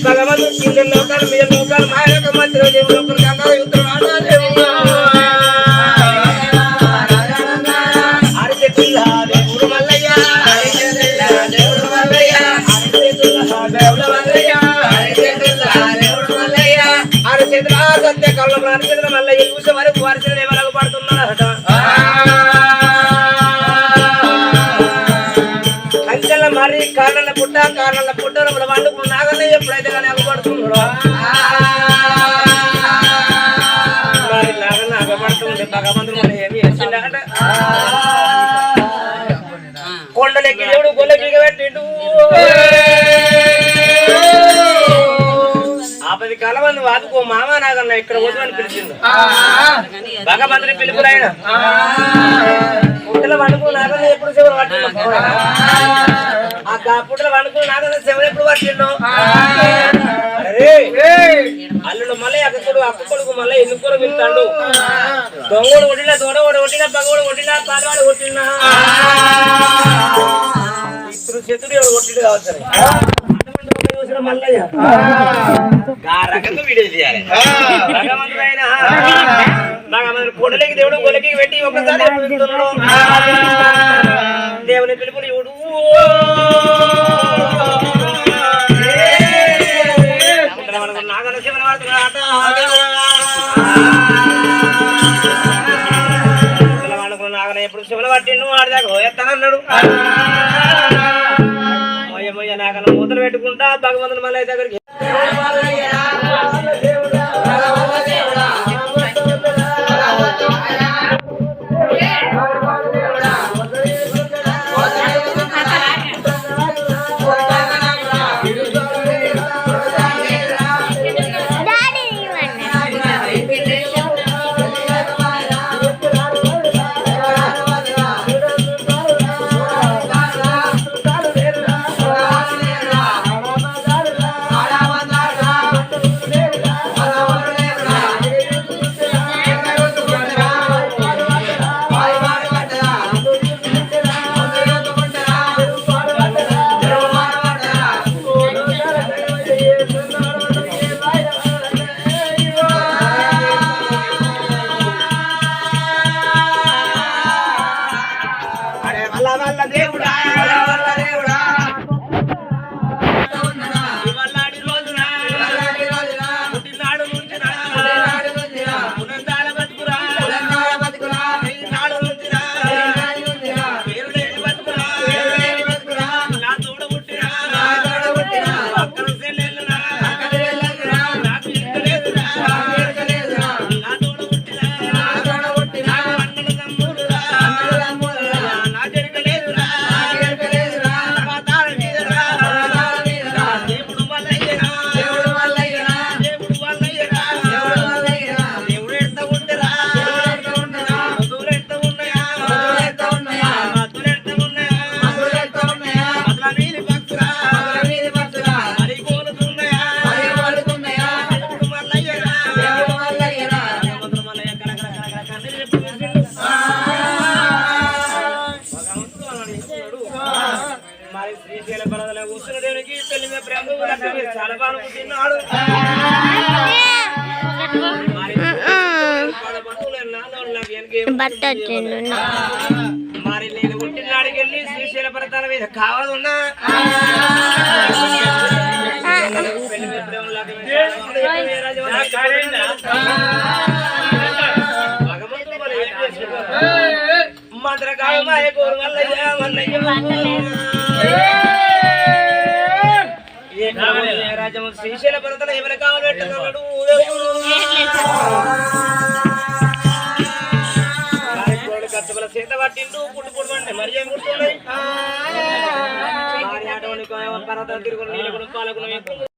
భగవంతు కింద లోకాలు మీద లోకాలు మా యొక్క మధ్యలో దేవుడు దేవుడు మల్లయ్య అరచేతుల సత్యకాలంలో అరచేతుల మల్లయ్య చూసే వరకు అరచేతులు ఎవరకు పడుతున్నారట అంచెల మరి కారణల పుట్టలో మన వండుకున్న నాగన్న ఎప్పుడైతే కానీ అగపడుతున్నాడో మరి నాగన్న అగపడుతుండే భగవంతుడు ఏమి వచ్చిందట కొండలెక్కి దేవుడు గొల్లెకి పెట్టిండు ఆపది కాలమంది వాదుకో మామ నాగన్న ఇక్కడ వద్దని పిలిచిండు భగవంతుని పిలుపులైన పుట్టల వండుకున్న నాగన్న ఎప్పుడు శివుడు పట్టిండు ఆ పుట్టల వండుకున్న నాగన్న శివుడు ఎప్పుడు పట్టిండు అల్లుడు మళ్ళీ అక్కడు అక్క కొడుకు మళ్ళీ ఎన్నుకోరు పిలుతాడు దొంగడు కొట్టినా దొడవాడు కొట్టినా పగవాడు కొట్టినా పాలవాడు కొట్టినా ఇప్పుడు చెతుడు ఎవడు కొట్టిడు కావచ్చు మల్లయ్య ఆ రకంగా వీడియో చేయాలి భగవంతుడైన భగవంతుడు పొడలకి దేవుడు గొలకి పెట్టి ఒకసారి దేవుని పిలుపుని చూడు నాగన శివన వాడుతున్నాడు నాగన ఎప్పుడు శివన పట్టిండు ఆడదాకా పోయేస్తానన్నాడు మొయ్య నాగన మూతలు పెట్టుకుంటా భగవంతుని మళ్ళీ దగ్గరికి చాలా బాగా తిన్నాడు మరి నేను పుట్టినాడికి వెళ్ళి శ్రీశైల పర్వతాల మీద కావాలన్నా మంత్రకాయ కోరు మల్లయ్య రాజము శ్రీశైల పర్వతాలు ఏమైనా కావాలి పెట్టుకున్నాడు కచ్చబల చేత పట్టిండు పుట్టు పుట్టు అంటే మరి ఏం పుట్టున్నాయి పర్వతాలు తిరుగుడు నీళ్ళు పాలకు